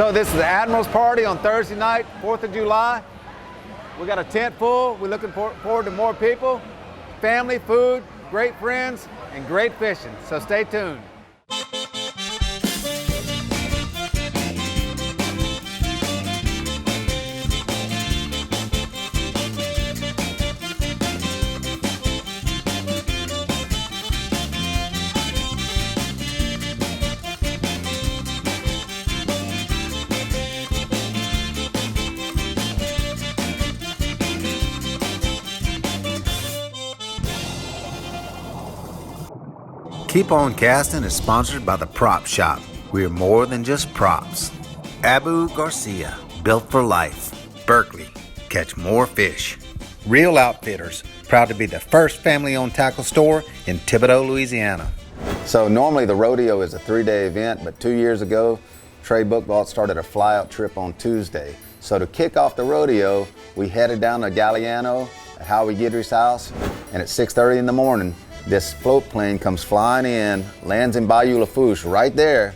So this is the Admiral's party on Thursday night, 4th of July. We got a tent full. We're looking forward to more people, family, food, great friends, and great fishing. So stay tuned. Keep On Casting is sponsored by the Prop Shop. We are more than just props. Abu Garcia, built for life. Berkeley, catch more fish. Real Outfitters, proud to be the first family-owned tackle store in Thibodaux, Louisiana. So normally the rodeo is a 3-day event, but 2 years ago, Trey Bookvault started a fly-out trip on Tuesday. So to kick off the rodeo, we headed down to Galliano at Howie Guidry's house, and at 6:30 in the morning, this float plane comes flying in, lands in Bayou Lafourche right there.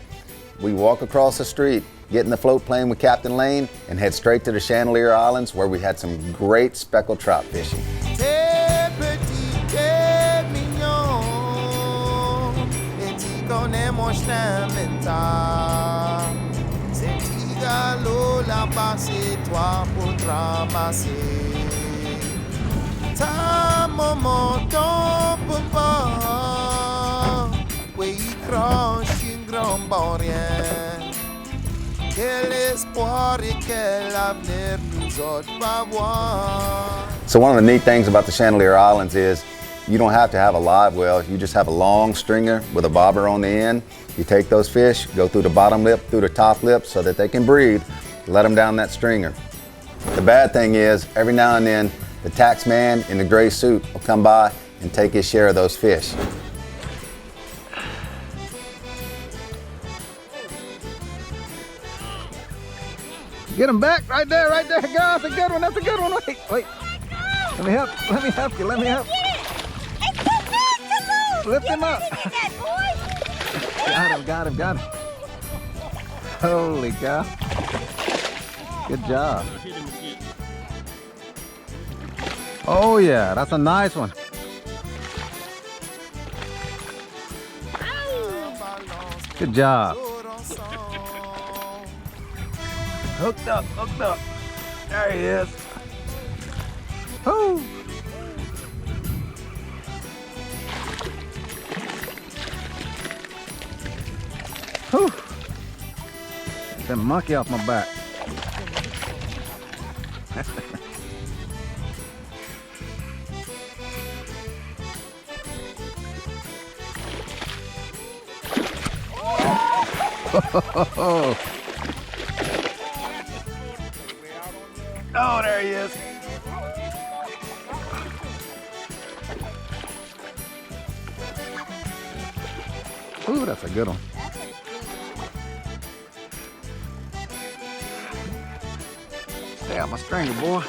We walk across the street, get in the float plane with Captain Lane, and head straight to the Chandelier Islands where we had some great speckled trout fishing. So one of the neat things about the Chandelier Islands is you don't have to have a live well. You just have a long stringer with a bobber on the end. You take those fish, go through the bottom lip, through the top lip so that they can breathe, let them down that stringer. The bad thing is every now and then the tax man in the gray suit will come by and take his share of those fish. Get him back, right there, God, that's a good one, wait. Let me help you. It's too big to lose. Lift him up. Got him. Holy cow. Good job. Oh yeah, that's a nice one. Good job. Hooked up. There he is. Oh. Whew. Get that monkey off my back. Oh, there he is. Ooh, that's a good one. Stay out my stringer, boy.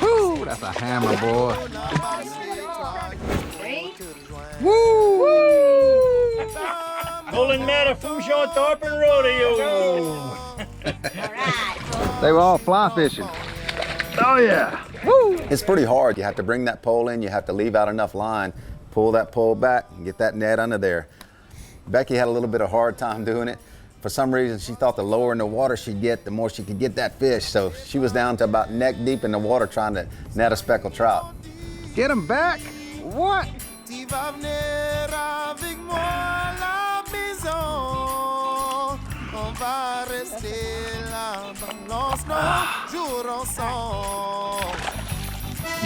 Woo, that's a hammer, boy. Woo! Golden Meadow, Fourchon Tarpon Rodeo. They were all fly fishing. Oh yeah. Woo! It's pretty hard. You have to bring that pole in, you have to leave out enough line, pull that pole back, and get that net under there. Becky had a little bit of hard time doing it. For some reason, she thought the lower in the water she'd get, the more she could get that fish. So she was down to about neck deep in the water trying to net a speckled trout. Get him back. What? You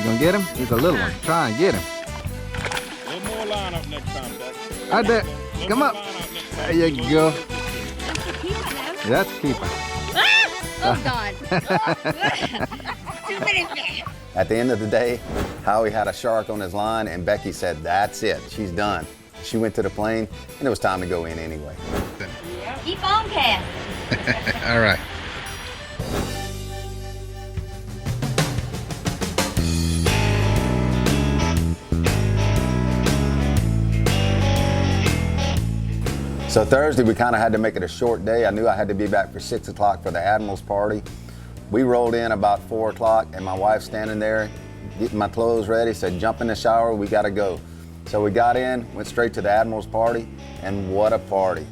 gonna get him? He's a little one. Try and get him. One more line up next time, Becky. Right there. Come up. There you go. That's a keeper. Oh God. 2 minutes there. At the end of the day, Howie had a shark on his line and Becky said, that's it, she's done. She went to the plane and it was time to go in anyway. Keep on casting. All right. So Thursday, we kind of had to make it a short day. I knew I had to be back for 6 o'clock for the Admiral's party. We rolled in about 4 o'clock, and my wife's standing there, getting my clothes ready, said, jump in the shower, we gotta go. So we got in, went straight to the Admiral's party, and what a party.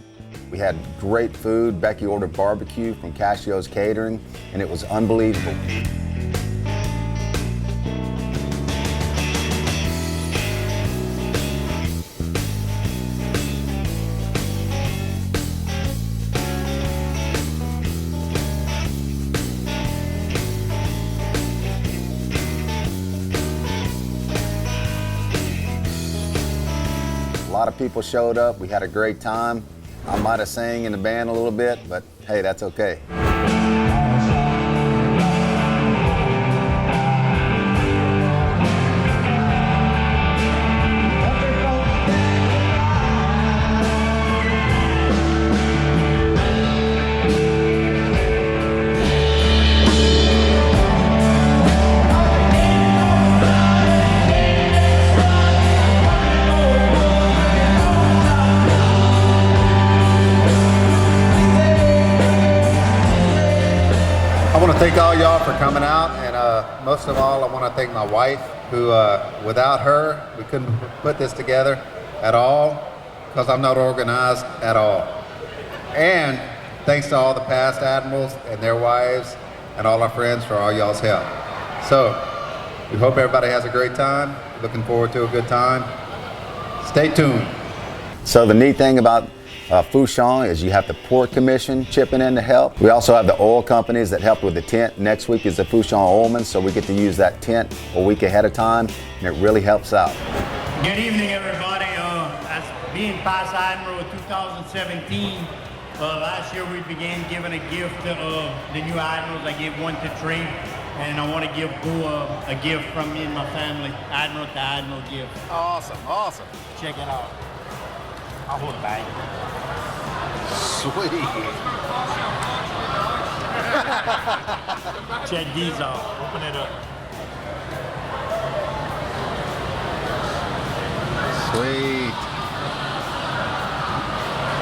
We had great food. Becky ordered barbecue from Cassio's Catering, and it was unbelievable. A lot of people showed up. We had a great time. I might have sang in the band a little bit, but hey, that's okay. I want to thank all y'all for coming out, and most of all, I want to thank my wife, who without her, we couldn't put this together at all, because I'm not organized at all. And thanks to all the past Admirals and their wives, and all our friends for all y'all's help. So, we hope everybody has a great time. Looking forward to a good time. Stay tuned. So the neat thing about Fourchon is you have the Port Commission chipping in to help. We also have the oil companies that help with the tent. Next week is the Fourchon Oilman, so we get to use that tent a week ahead of time, and it really helps out. Good evening, everybody. As being past Admiral of 2017, last year we began giving a gift to the new Admirals. I gave one to Trey, and I want to give Boo a gift from me and my family. Admiral to Admiral gift. Awesome, awesome. Check it out. I'll hold it back. Sweet. Check these out. Open it up. Sweet.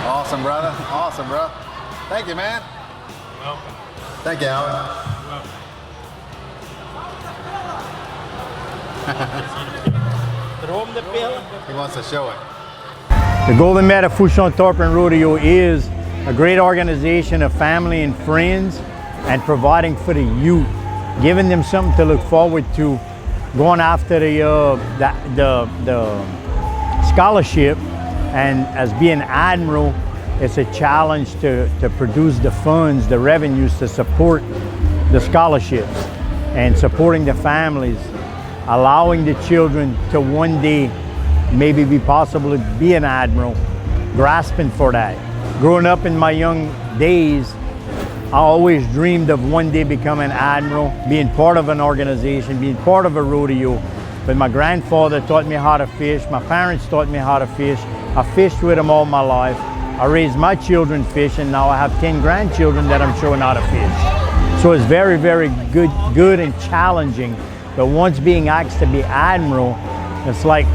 Awesome, brother. Awesome, bro. Thank you, man. Welcome. Thank you, Alan. Throw him the bill. He wants to show it. The Golden Meadow Fourchon Tarpon Rodeo is a great organization of family and friends, and providing for the youth, giving them something to look forward to, going after the scholarship. And as being Admiral, it's a challenge to produce the funds, the revenues to support the scholarships and supporting the families, allowing the children to one day maybe be possible to be an Admiral, grasping for that. Growing up in my young days, I always dreamed of one day becoming an Admiral, being part of an organization, being part of a rodeo. But my grandfather taught me how to fish, my parents taught me how to fish. I fished with them all my life. I raised my children fishing. Now I have 10 grandchildren that I'm showing how to fish. So it's very, very good and challenging. But once being asked to be Admiral, it's like,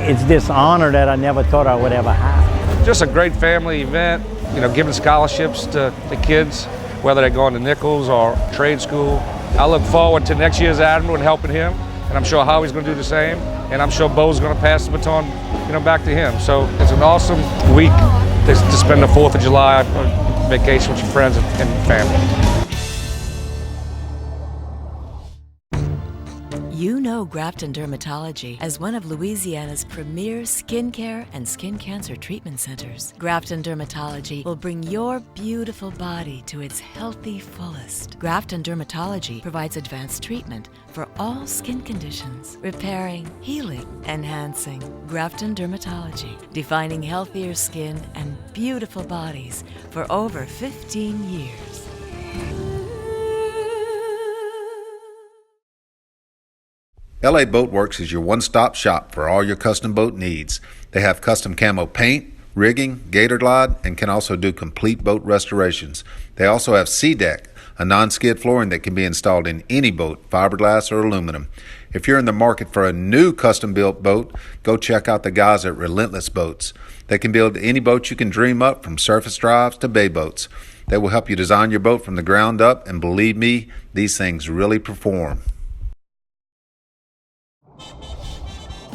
it's this honor that I never thought I would ever have. Just a great family event, you know, giving scholarships to the kids, whether they're going to Nichols or trade school. I look forward to next year's Admiral and helping him, and I'm sure Howie's going to do the same, and I'm sure Bo's going to pass the baton, you know, back to him. So it's an awesome week to spend the 4th of July vacation with your friends and family. You know Grafton Dermatology as one of Louisiana's premier skincare and skin cancer treatment centers. Grafton Dermatology will bring your beautiful body to its healthy fullest. Grafton Dermatology provides advanced treatment for all skin conditions, repairing, healing, enhancing. Grafton Dermatology, defining healthier skin and beautiful bodies for over 15 years. LA Boat Works is your one-stop shop for all your custom boat needs. They have custom camo paint, rigging, gator glide, and can also do complete boat restorations. They also have Sea Deck, a non-skid flooring that can be installed in any boat, fiberglass or aluminum. If you're in the market for a new custom-built boat, go check out the guys at Relentless Boats. They can build any boat you can dream up, from surface drives to bay boats. They will help you design your boat from the ground up, and believe me, these things really perform.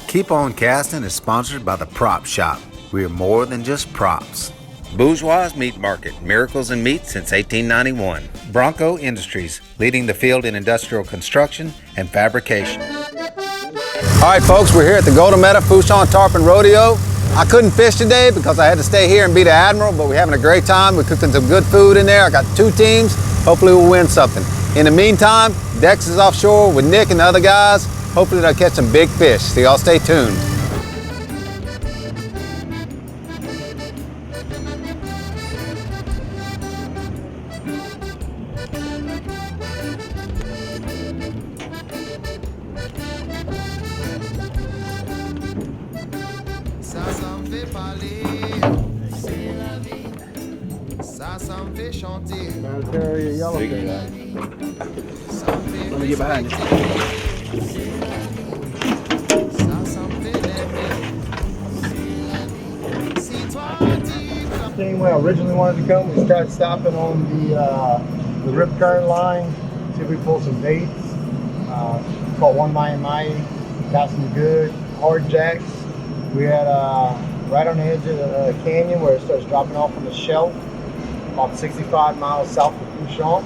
Keep On Casting is sponsored by the Prop Shop. We are more than just props. Bourgeois Meat Market, miracles in meat since 1891. Bronco Industries, leading the field in industrial construction and fabrication. All right, folks, we're here at the Golden Meadow Fourchon Tarpon Rodeo. I couldn't fish today because I had to stay here and be the Admiral, but we're having a great time. We're cooking some good food in there. I got 2 teams. Hopefully we'll win something. In the meantime, Dex is offshore with Nick and the other guys. Hopefully they'll catch some big fish. So y'all stay tuned. Let me get behind you. Came where I originally wanted to come. We started stopping on the rip current line. See if we pull some baits. Caught one mai, got some good hard jacks. We had right on the edge of the canyon where it starts dropping off from the shelf, about 65 miles south of Fourchon.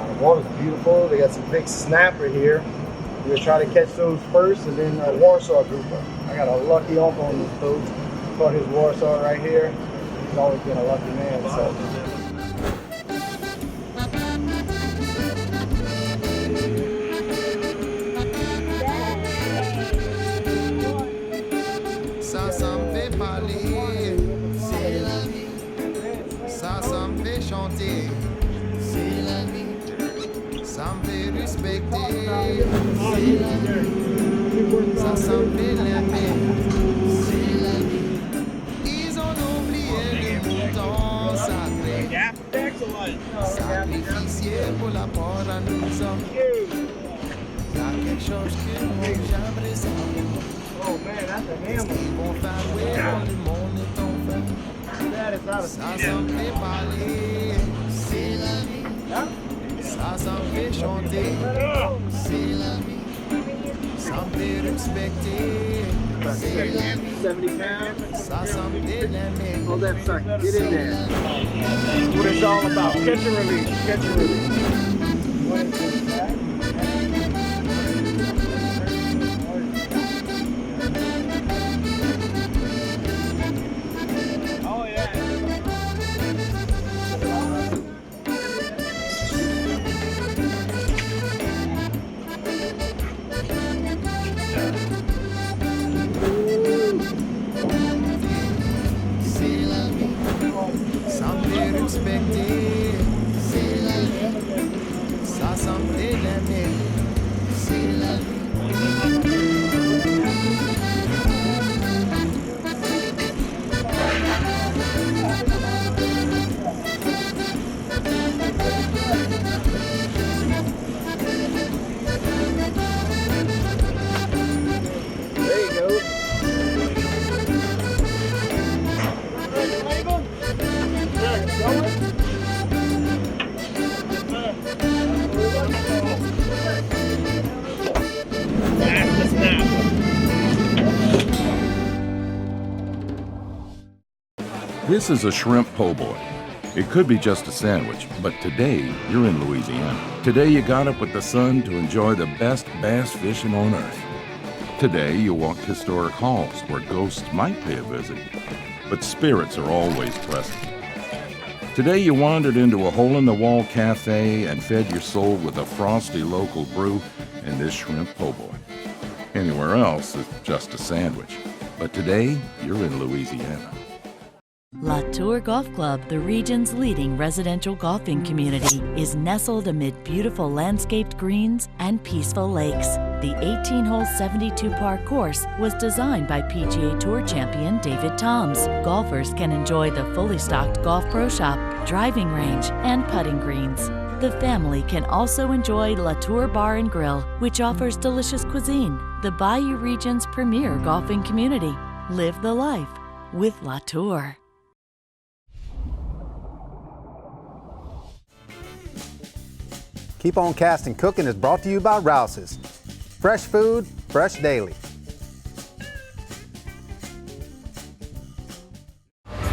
The water's beautiful. They got some big snapper here. We're gonna try to catch those first, and then a Warsaw grouper. I got a lucky uncle on this boat. Caught his Warsaw right here. He's always been a lucky man. So. Ça me fait parler, c'est la vie. Ça me fait chanter, c'est la vie. Ça me fait respecter, c'est la vie. Ça me fait l'aimer, c'est la vie. Ils ont oublié le mouton sacré, sacrifié pour la porte à nous hommes. Il y a quelque chose que nous j'aimerais savoir. Oh man, that's a hammer. Ça me fait parler, c'est la vie. Ça me fait chanter, c'est la vie. Ça me fait respecter, c'est la vie. 70 pounds. Ça me fait l'aimer. Hold that sucker. Get in there. That's what it's all about. Catch and release. Catch and release. Respecter, c'est la vie. Ça me fait l'aimer, c'est la vie. There you go. This is a shrimp po' boy. It could be just a sandwich, but today you're in Louisiana. Today you got up with the sun to enjoy the best bass fishing on earth. Today you walked historic halls where ghosts might pay a visit, but spirits are always present. Today you wandered into a hole-in-the-wall cafe and fed your soul with a frosty local brew and this shrimp po' boy. Anywhere else is just a sandwich, but today you're in Louisiana. La Tour Golf Club, the region's leading residential golfing community, is nestled amid beautiful landscaped greens and peaceful lakes. The 18-hole 72-par course was designed by PGA Tour champion David Toms. Golfers can enjoy the fully stocked golf pro shop, driving range, and putting greens. The family can also enjoy La Tour Bar and Grill, which offers delicious cuisine, the Bayou region's premier golfing community. Live the life with La Tour. Keep On Casting Cooking is brought to you by Rouse's. Fresh food, fresh daily.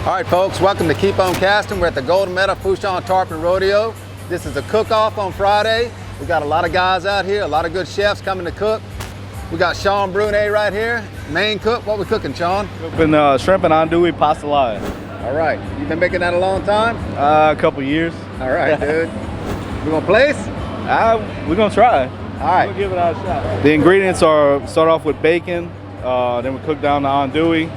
All right, folks, welcome to Keep On Casting. We're at the Golden Meadow Fourchon Tarpon Rodeo. This is a cook-off on Friday. We got a lot of guys out here, a lot of good chefs coming to cook. We got Sean Brunet right here, main cook. What we cooking, Sean? Cooking shrimp and andouille pastelaia. All right, you been making that a long time? A couple years. All right, dude. We gonna place? We're gonna try. All right. We'll give it our shot. The ingredients are, start off with bacon, then we cook down the andouille,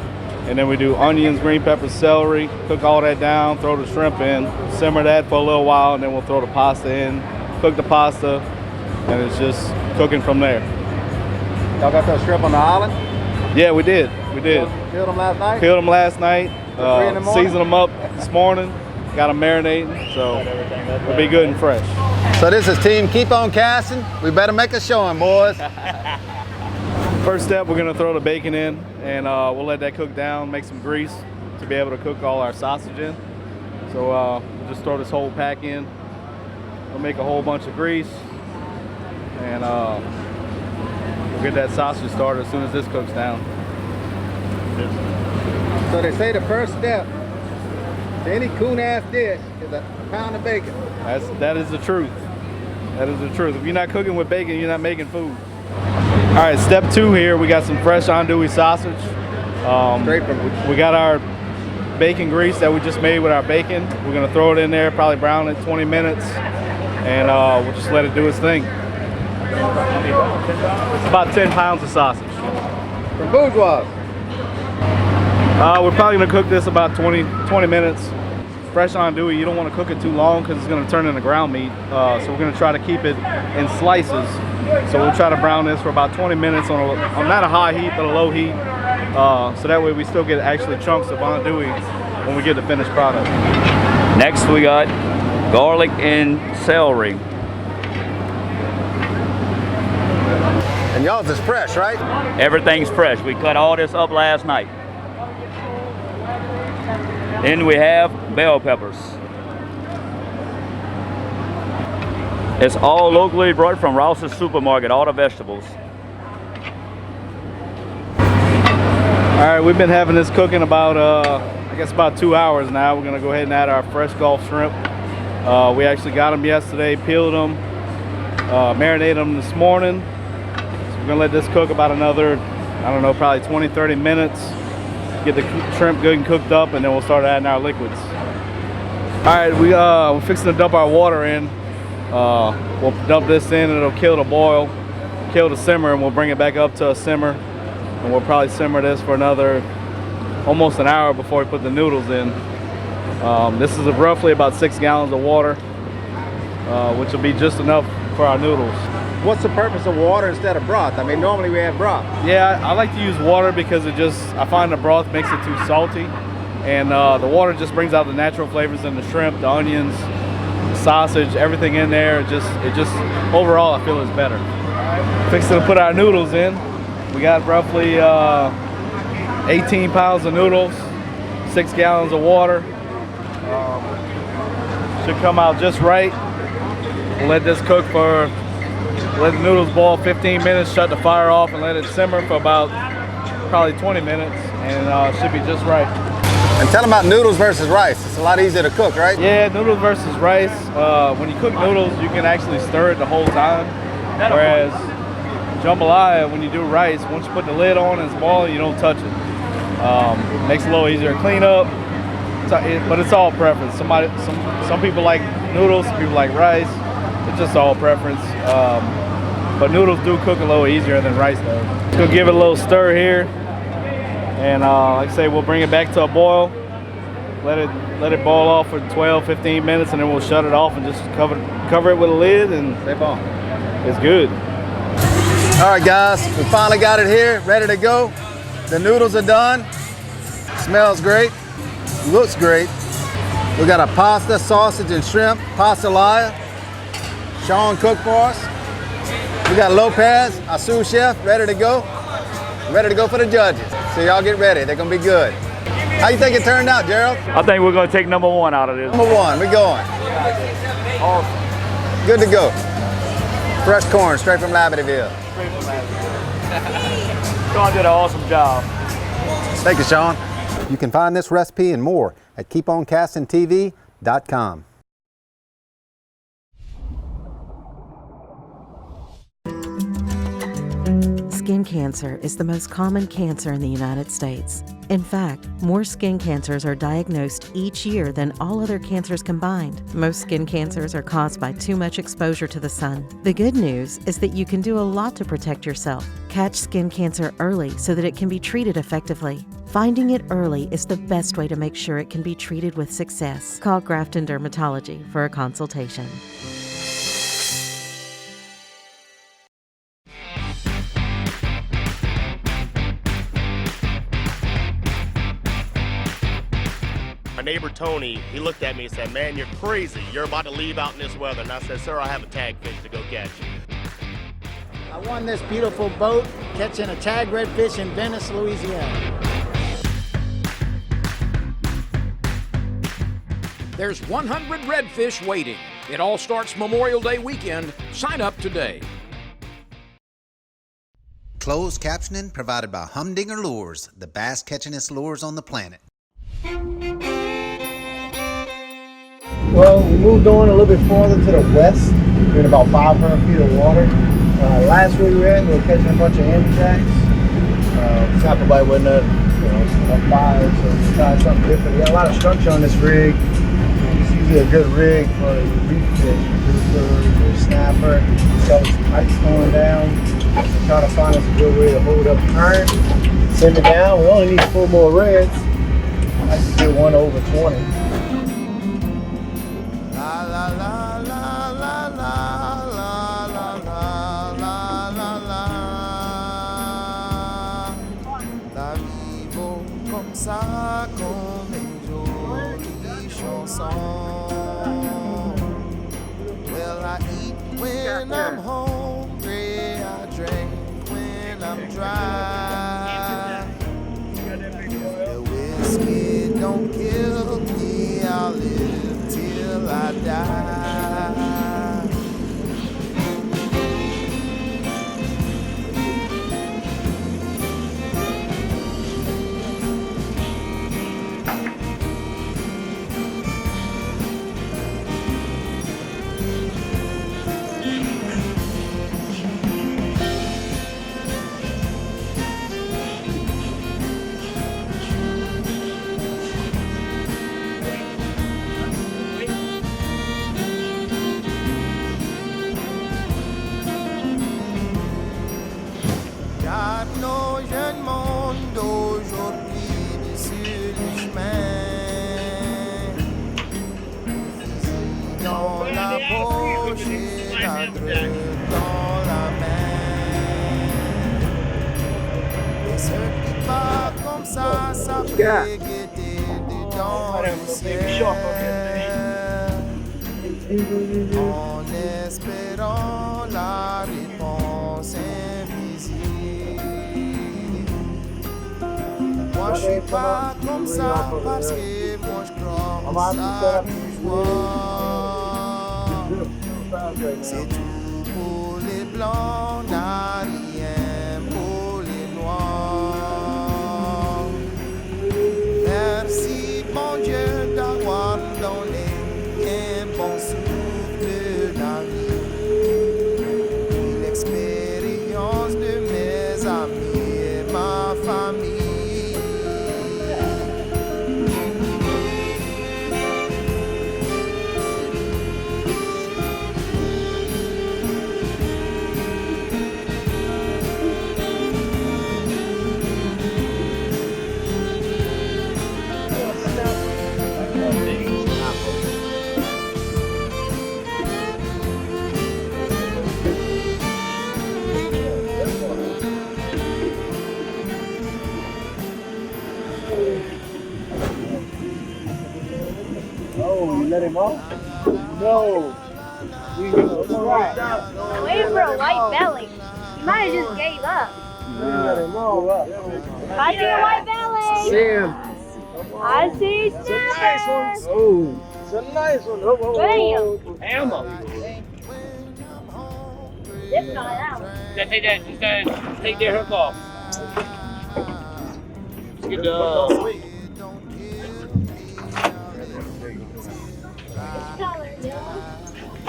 and then we do onions, green peppers, celery, cook all that down, throw the shrimp in, simmer that for a little while, and then we'll throw the pasta in, cook the pasta, and it's just cooking from there. Y'all got those shrimp on the island? Yeah, we did. We did. Killed them last night? Killed them last night, 3 in the morning? seasoned them up this morning, got them marinating, so it'll be good and fresh. So this is Team Keep On Casting. We better make a showing, boys. First step, we're gonna throw the bacon in, and we'll let that cook down, make some grease to be able to cook all our sausage in. So we'll just throw this whole pack in. We'll make a whole bunch of grease, and we'll get that sausage started as soon as this cooks down. So they say the first step to any coon-ass dish is a pound of bacon. That is the truth. That is the truth. If you're not cooking with bacon, you're not making food. All right, step 2 here, we got some fresh andouille sausage. We got our bacon grease that we just made with our bacon. We're gonna throw it in there, probably brown it 20 minutes, and we'll just let it do its thing. It's about 10 pounds of sausage. From Bourgeois. We're probably gonna cook this about 20 minutes. Fresh andouille, you don't want to cook it too long because it's going to turn into ground meat. So we're going to try to keep it in slices. So we'll try to brown this for about 20 minutes on not a high heat, but a low heat. So that way we still get actually chunks of andouille when we get the finished product. Next we got garlic and celery. And y'all's is fresh, right? Everything's fresh. We cut all this up last night. Then we have bell peppers. It's all locally brought from Rouse's Supermarket, all the vegetables. All right, we've been having this cooking about, I guess about 2 hours now. We're gonna go ahead and add our fresh Gulf shrimp. We actually got them yesterday, peeled them, marinated them this morning. So we're gonna let this cook about another, I don't know, probably 20, 30 minutes. Get the shrimp good and cooked up, and then we'll start adding our liquids. All right, we're fixing to dump our water in. We'll dump this in, and it'll kill the boil, kill the simmer, and we'll bring it back up to a simmer. And we'll probably simmer this for another, almost an hour before we put the noodles in. This is roughly about 6 gallons of water, which will be just enough for our noodles. What's the purpose of water instead of broth? I mean, normally we have broth. Yeah, I like to use water because I find the broth makes it too salty. And the water just brings out the natural flavors in the shrimp, the onions, the sausage, everything in there. It just overall I feel it's better. Fixing to put our noodles in. We got roughly 18 pounds of noodles, 6 gallons of water. Should come out just right. We'll let this cook for, let the noodles boil 15 minutes, shut the fire off, and let it simmer for about probably 20 minutes, and it should be just right. And tell them about noodles versus rice. It's a lot easier to cook, right? Yeah, noodles versus rice. When you cook noodles, you can actually stir it the whole time. Whereas jambalaya, when you do rice, once you put the lid on and it's boiling, you don't touch it. Makes it a little easier to clean up, but it's all preference. Some people like noodles, some people like rice. It's just all preference. But noodles do cook a little easier than rice does. Just gonna give it a little stir here. And like I say, we'll bring it back to a boil. Let it boil off for 12, 15 minutes, and then we'll shut it off and just cover it with a lid, and it's good. All right, guys, we finally got it here, ready to go. The noodles are done. Smells great, looks great. We got a pasta, sausage, and shrimp pastelaia. Sean cooked for us. We got Lopez, our sous chef, ready to go. Ready to go for the judges. So y'all get ready. They're gonna be good. How you think it turned out, Gerald? I think we're going to take number 1 out of this. Number 1, we going. Awesome. Good to go. Fresh corn, straight from Libertyville. Sean did an awesome job. Thank you, Sean. You can find this recipe and more at keeponcastingtv.com. Skin cancer is the most common cancer in the United States. In fact, more skin cancers are diagnosed each year than all other cancers combined. Most skin cancers are caused by too much exposure to the sun. The good news is that you can do a lot to protect yourself. Catch skin cancer early so that it can be treated effectively. Finding it early is the best way to make sure it can be treated with success. Call Grafton Dermatology for a consultation. My neighbor Tony, he looked at me and said, "Man, you're crazy. You're about to leave out in this weather." And I said, "Sir, I have a tag fish to go catch." I won this beautiful boat catching a tag redfish in Venice, Louisiana. There's 100 redfish waiting. It all starts Memorial Day weekend. Sign up today. Closed captioning provided by Humdinger Lures, the bass catchingest lures on the planet. Well, we moved on a little bit farther to the west. We're in about 500 feet of water. Last week we were catching a bunch of amberjacks. Everybody wasn't up fire, so we tried something different. We got a lot of structure on this rig. It's usually a good rig for reef fish, or snapper. So it's ice going down. We're trying to find us a good way to hold up the current, send it down. We only need 4 more reds. I like to get one over 20. La la la la la la la la la la la la. La vie vaut comme ça, comme une jolie chanson. Well, I eat when I'm hungry, I drink when I'm dry. If the whiskey don't kill me, I'll live till I die. Car nos jeunes mondes d'aujourd'hui sur le chemin, fusil dans la poche et la grue dans la main. Et ce qui part comme ça fait guetter dedans le ciel, en espérant la réponse invisible. Moi je suis pas comme ça parce que moi je crois en ça bourgeois. C'est tout pour les blancs, n'a rien pour les noirs. Merci mon Dieu d'avoir donné un bon souffle de la vie. L'expérience de mes amis et ma famille. Oh, you let him off? No. You go. I'm waiting for a white belly. You might have just gave up. I see a white belly. See him. I see snappers. Oh, it's a nice one. Oh, oh, oh, oh. Ammo. It's not out. Take that hook off. Good job.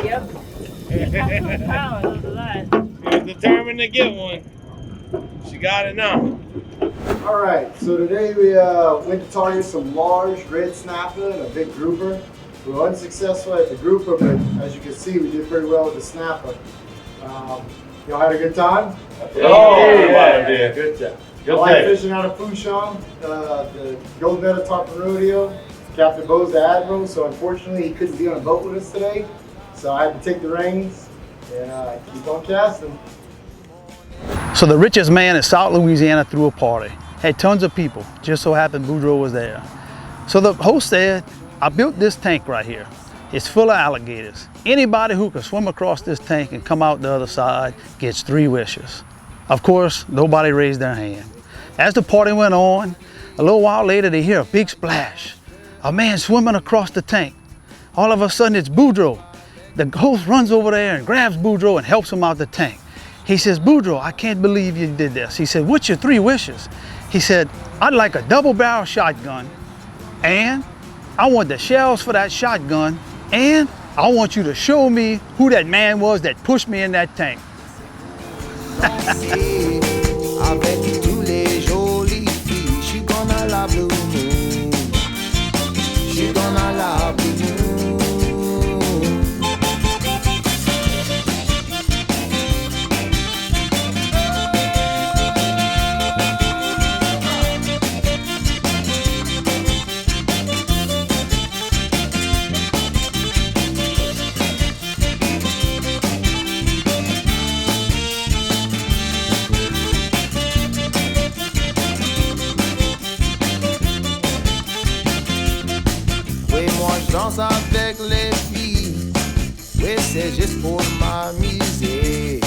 Yep. She was determined to get one. She got it now. All right, so today we went to target some large red snapper and a big grouper. We were unsuccessful at the grouper, but as you can see, we did pretty well with the snapper. Y'all had a good time? Yeah. Good job. I like fishing out of Fourchon, the Golden Meadow Tarpon Rodeo. Captain Bo's the Admiral, so unfortunately he couldn't be on a boat with us today. So I had to take the reins and keep on casting. So the richest man in South Louisiana threw a party. Had tons of people. Just so happened Boudreaux was there. So the host said, I built this tank right here. It's full of alligators. Anybody who can swim across this tank and come out the other side gets 3 wishes. Of course, nobody raised their hand. As the party went on, a little while later they hear a big splash. A man swimming across the tank. All of a sudden it's Boudreaux. The host runs over there and grabs Boudreaux and helps him out the tank. He says, Boudreaux, I can't believe you did this. He said, what's your 3 wishes? He said, I'd like a double-barrel shotgun, and I want the shells for that shotgun, and I want you to show me who that man was that pushed me in that tank. Avec tous les jolies filles, je suis gonna la blue moon. Je suis gonna la blue moon. Danse avec les filles, oui c'est juste pour m'amuser.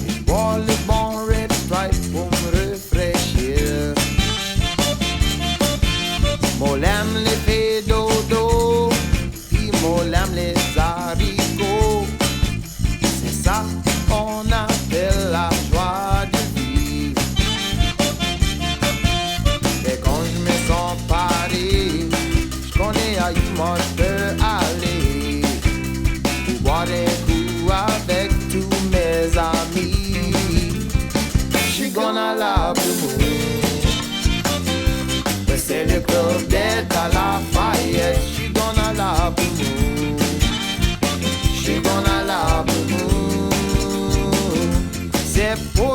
Je bois le bon red stripe pour me rafraîchir. Moi l'aime les faits dodo, puis moi l'aime les haricots. C'est ça qu'on appelle la joie de vivre. Et quand je me sens paré, je connais à moi je peux aller pour boire des coups avec tous mes amis. J'suis gonna la blue moon. C'est le club d'être à la Lafayette. J'suis gonna la blue moon. J'suis gonna la blue moon. C'est pour